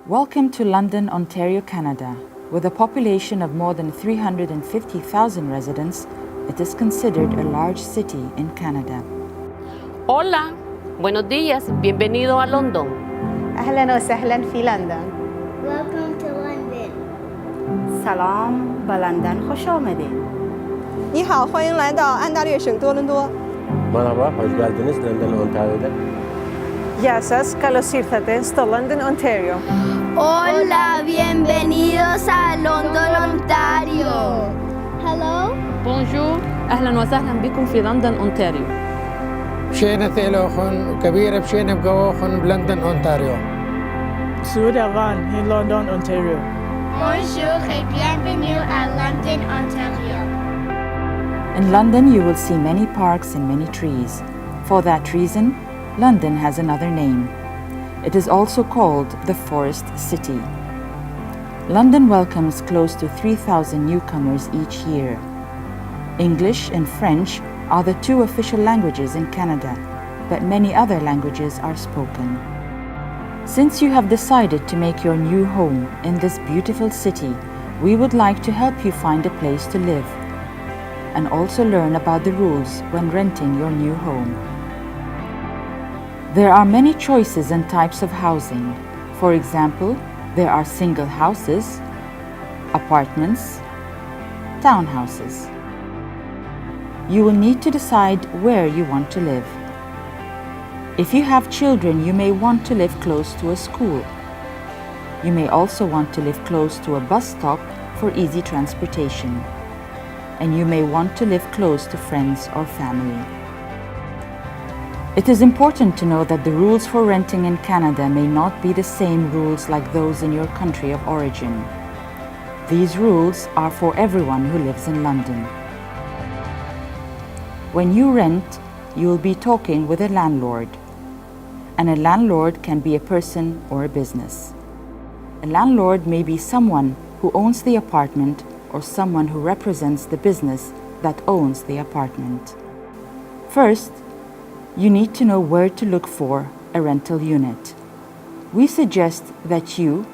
Welcome to London, Ontario, Canada. With a population of more than 350,000 residents, it is considered a large city in Canada. Hola, buenos días, bienvenido a London. أهلاً وسهلاً في لندن. Welcome to London. سلام به لندن خوش آمدید. 你好，欢迎来到安大略省多伦多。 Merhaba, hoş geldiniz London, Ontario'da. Γεια σας, καλώς ήρθατε στο London, Ontario. Hola, bienvenidos a London, Ontario. Hello. Bonjour, أهلا وسهلا بكم في لندن، أونتاريو. بشينة ثيلوخن كبيرة بشينة بقوخن بلندن أونتاريو. Sudavan in London, Ontario. Bonjour et bienvenue à London, Ontario. In London, you will see many parks and many trees. For that reason, London has another name. It is also called the Forest City. London welcomes close to 3,000 newcomers each year. English and French are the two official languages in Canada, but many other languages are spoken. Since you have decided to make your new home in this beautiful city, we would like to help you find a place to live and also learn about the rules when renting your new home. There are many choices and types of housing. For example, there are single houses, apartments, townhouses. You will need to decide where you want to live. If you have children, you may want to live close to a school. You may also want to live close to a bus stop for easy transportation. And you may want to live close to friends or family. It is important to know that the rules for renting in Canada may not be the same rules like those in your country of origin. These rules are for everyone who lives in London. When you rent, you will be talking with a landlord. And a landlord can be a person or a business. A landlord may be someone who owns the apartment or someone who represents the business that owns the apartment. First, you need to know where to look for a rental unit. We suggest that you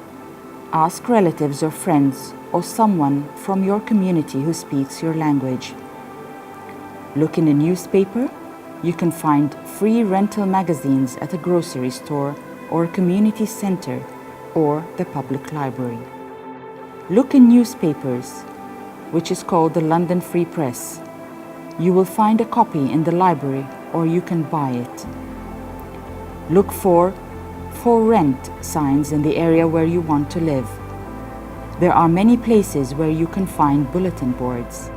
ask relatives or friends or someone from your community who speaks your language. Look in a newspaper. You can find free rental magazines at a grocery store or a community center or the public library. Look in newspapers, which is called the London Free Press. You will find a copy in the library or you can buy it. Look for rent signs in the area where you want to live. There are many places where you can find bulletin boards.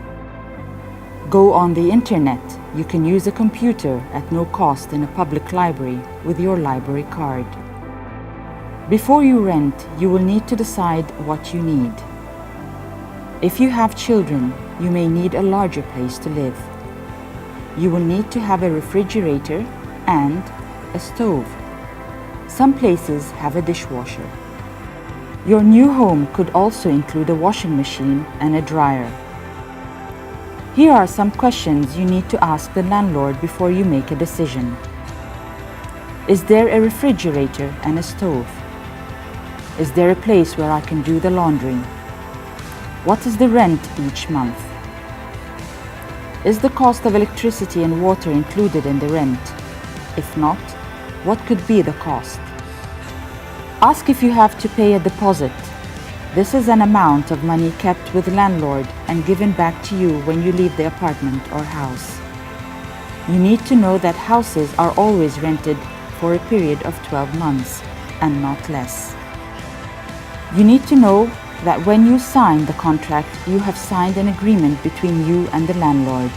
Go on the internet. You can use a computer at no cost in a public library with your library card. Before you rent, you will need to decide what you need. If you have children, you may need a larger place to live. You will need to have a refrigerator and a stove. Some places have a dishwasher. Your new home could also include a washing machine and a dryer. Here are some questions you need to ask the landlord before you make a decision. Is there a refrigerator and a stove? Is there a place where I can do the laundry? What is the rent each month? Is the cost of electricity and water included in the rent? If not, what could be the cost? Ask if you have to pay a deposit. This is an amount of money kept with the landlord and given back to you when you leave the apartment or house. You need to know that houses are always rented for a period of 12 months and not less. You need to know that when you sign the contract, you have signed an agreement between you and the landlord.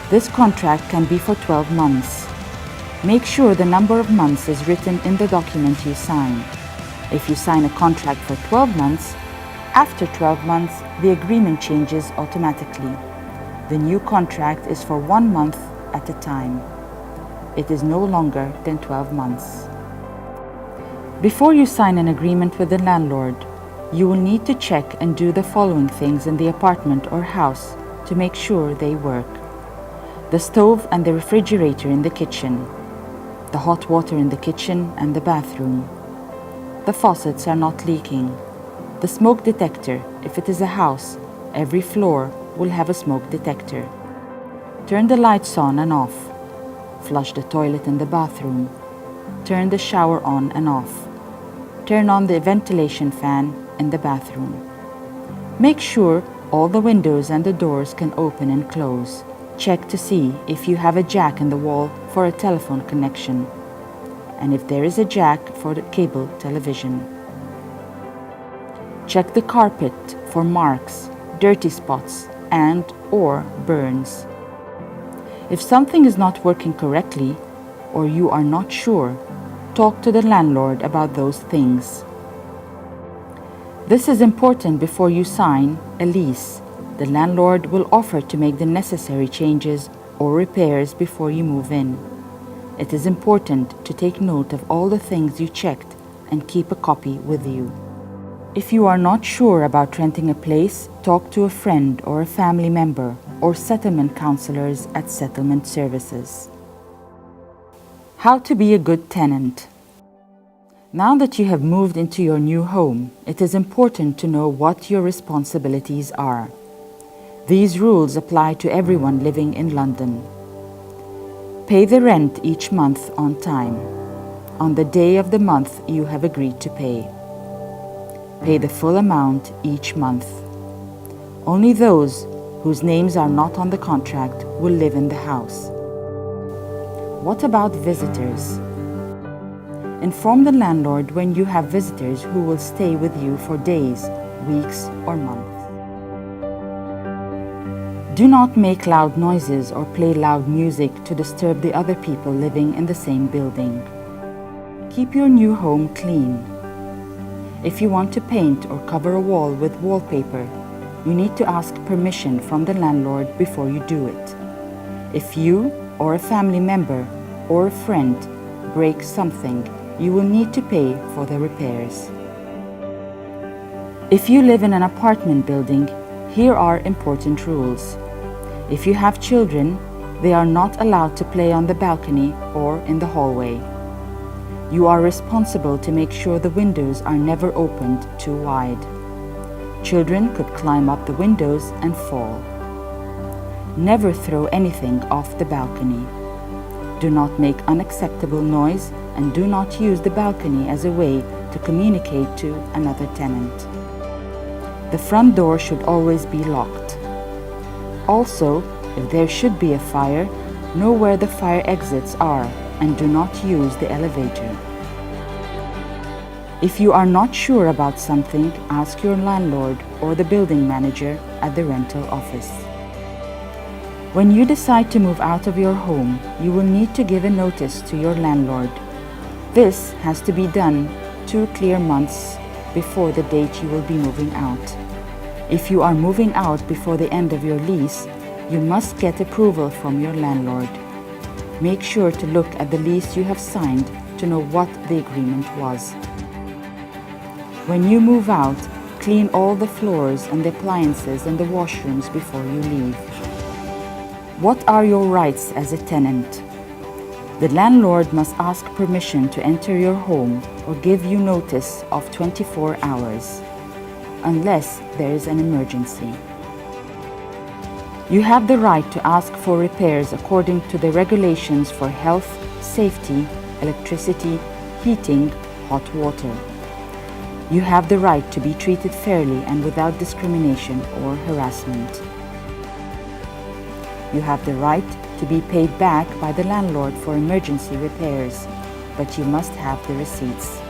This contract can be for 12 months. Make sure the number of months is written in the document you sign. If you sign a contract for 12 months, after 12 months, the agreement changes automatically. The new contract is for 1 month at a time. It is no longer than 12 months. Before you sign an agreement with the landlord, you will need to check and do the following things in the apartment or house to make sure they work. The stove and the refrigerator in the kitchen, the hot water in the kitchen and the bathroom, The faucets are not leaking. The smoke detector, if it is a house, every floor will have a smoke detector. Turn the lights on and off. Flush the toilet in the bathroom. Turn the shower on and off. Turn on the ventilation fan in the bathroom. Make sure all the windows and the doors can open and close. Check to see if you have a jack in the wall for a telephone connection, and if there is a jack for the cable television. Check the carpet for marks, dirty spots, and/or burns. If something is not working correctly, or you are not sure, talk to the landlord about those things. This is important before you sign a lease. The landlord will offer to make the necessary changes or repairs before you move in. It is important to take note of all the things you checked and keep a copy with you. If you are not sure about renting a place, talk to a friend or a family member or settlement counselors at Settlement Services. How to be a good tenant. Now that you have moved into your new home, it is important to know what your responsibilities are. These rules apply to everyone living in London. Pay the rent each month on time, on the day of the month you have agreed to pay. Pay the full amount each month. Only those whose names are not on the contract will live in the house. What about visitors? Inform the landlord when you have visitors who will stay with you for days, weeks, or months. Do not make loud noises or play loud music to disturb the other people living in the same building. Keep your new home clean. If you want to paint or cover a wall with wallpaper, you need to ask permission from the landlord before you do it. If you or a family member or a friend breaks something, you will need to pay for the repairs. If you live in an apartment building, here are important rules. If you have children, they are not allowed to play on the balcony or in the hallway. You are responsible to make sure the windows are never opened too wide. Children could climb up the windows and fall. Never throw anything off the balcony. Do not make unacceptable noise and do not use the balcony as a way to communicate to another tenant. The front door should always be locked. Also, if there should be a fire, know where the fire exits are and do not use the elevator. If you are not sure about something, ask your landlord or the building manager at the rental office. When you decide to move out of your home, you will need to give a notice to your landlord. This has to be done 2 clear months before the date you will be moving out. If you are moving out before the end of your lease, you must get approval from your landlord. Make sure to look at the lease you have signed to know what the agreement was. When you move out, clean all the floors and the appliances and the washrooms before you leave. What are your rights as a tenant? The landlord must ask permission to enter your home or give you notice of 24 hours, unless there is an emergency. You have the right to ask for repairs according to the regulations for health, safety, electricity, heating, hot water. You have the right to be treated fairly and without discrimination or harassment. You have the right to be paid back by the landlord for emergency repairs, but you must have the receipts.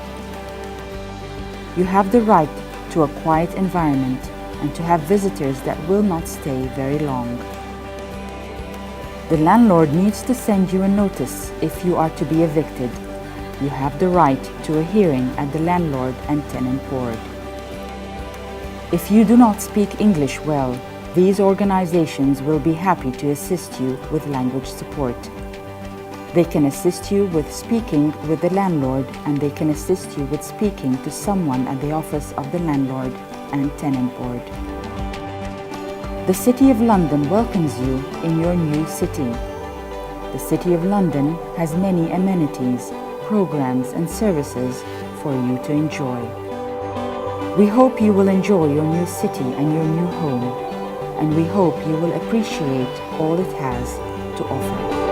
You have the right to a quiet environment and to have visitors that will not stay very long. The landlord needs to send you a notice if you are to be evicted. You have the right to a hearing at the landlord and tenant board. If you do not speak English well, these organizations will be happy to assist you with language support. They can assist you with speaking with the landlord, and they can assist you with speaking to someone at the office of the landlord and tenant board. The City of London welcomes you in your new city. The City of London has many amenities, programs and services for for you to enjoy. We hope you will enjoy your new city and your new home, and we hope you will appreciate all it has to offer.